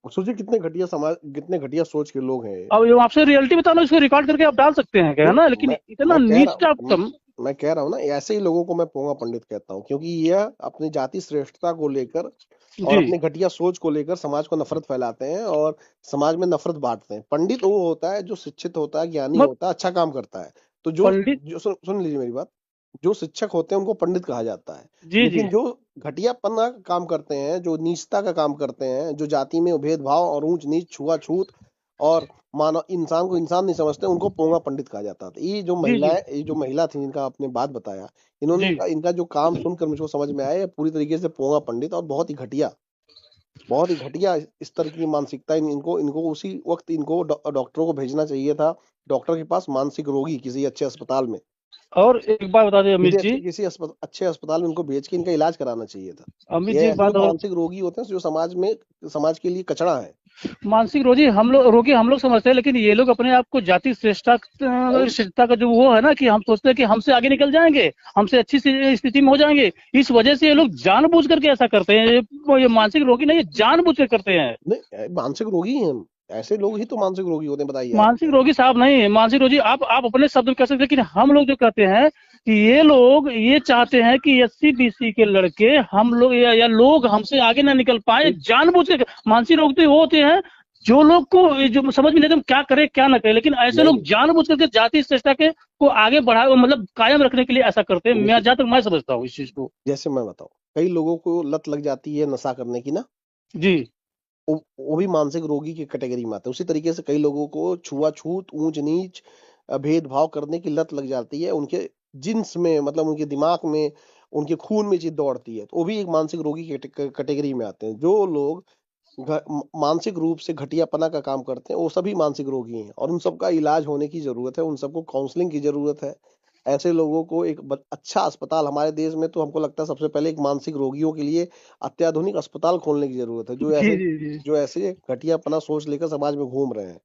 सोचिए कितने घटिया समाज, कितने घटिया सोच के लोग हैं ये। अब ये आपसे रियलिटी बताना, इसको रिकॉर्ड करके आप डाल सकते हैं क्या, है नहीं, ना, लेकिन मैं इतना मैं कह नीच रहा कम। मैं कह रहा हूँ ना, ऐसे ही लोगों को मैं पोंगा पंडित कहता हूँ, क्योंकि यह अपनी जाति श्रेष्ठता को लेकर और जी अपनी घटिया सोच को लेकर समाज को नफरत फैलाते हैं और समाज में नफरत बांटते हैं। पंडित वो होता है जो शिक्षित होता है, ज्ञानी मत होता है, अच्छा काम करता है। तो जो पंडित। जो सुन लीजिए मेरी बात, जो शिक्षक होते हैं उनको पंडित कहा जाता है। जी जी। लेकिन जो घटियापना का काम करते हैं, जो नीचता का काम करते हैं, जो जाति में भेदभाव और ऊंच नीच छुआछूत और मानव इंसान को इंसान नहीं समझते, उनको पोंगा पंडित कहा जाता था। जी जी। ये जो महिला थी जिनका आपने बात बताया, इन्होंने जी इनका जो काम सुनकर मुझको समझ में आया, ये पूरी तरीके से पोंगा पंडित और बहुत ही घटिया स्तर की मानसिकता इनको इनको उसी वक्त इनको डॉक्टरों को भेजना चाहिए था, डॉक्टर के पास, मानसिक रोगी किसी अच्छे अस्पताल में, और एक बात बता दें अमित जी। अच्छे अस्पताल में इनको भेज के इनका इलाज कराना चाहिए था। अमित ये जी एक ऐसे जो बात और। मानसिक रोगी होते हैं जो समाज के लिए कचरा है। मानसिक रोगी हम लोग समझते हैं, लेकिन ये लोग अपने आप को जाति अरे श्रेष्ठता का जो वो है ना, कि हम सोचते हैं कि हमसे आगे निकल जाएंगे, हमसे अच्छी स्थिति में हो जाएंगे। इस वजह से ये लोग जानबूझ करके ऐसा करते हैं। ये मानसिक रोगी नहीं, ये जानबूझ कर करते हैं। नहीं, मानसिक रोगी हैं हम, ऐसे लोग ही तो मानसिक रोगी होते हैं, बताइए आप। मानसिक रोगी साहब नहीं है, मानसिक रोगी आप अपने शब्द में कह सकते हैं, लेकिन हम लोग जो कहते हैं कि ये लोग ये चाहते हैं कि एससी बीसी के लड़के हम लोग या लोग हमसे आगे ना निकल पाए, जानबूझ के। मानसिक रोग तो वो होते हैं जो लोग को जो समझ में नहीं आता हम क्या करें क्या ना करें, लेकिन ऐसे नहीं लोग नहीं, जानबूझ करके जाति श्रेष्ठता के को आगे बढ़ाए, मतलब कायम रखने के लिए ऐसा करते हैं। मैं देखिए, जहां तक मैं समझता हूँ इस चीज को। जैसे मैं बताऊं, कई लोगों को लत लग जाती है नशा करने की ना, जी वो भी मानसिक रोगी की कैटेगरी में आते हैं। उसी तरीके से कई लोगों को छुआछूत, ऊंच नीच, भेदभाव करने की लत लग जाती है, उनके जिन्स में, मतलब उनके दिमाग में, उनके खून में चीज दौड़ती है, तो वो भी एक मानसिक रोगी की कैटेगरी में आते हैं। जो लोग मानसिक रूप से घटियापना का काम करते हैं वो सभी मानसिक रोगी हैं, और उन सबका इलाज होने की जरूरत है, उन सबको काउंसलिंग की जरूरत है। ऐसे लोगों को एक अच्छा अस्पताल, हमारे देश में तो हमको लगता है सबसे पहले एक मानसिक रोगियों के लिए अत्याधुनिक अस्पताल खोलने की जरूरत है, जी जी जी। जो ऐसे घटियापना सोच लेकर समाज में घूम रहे हैं।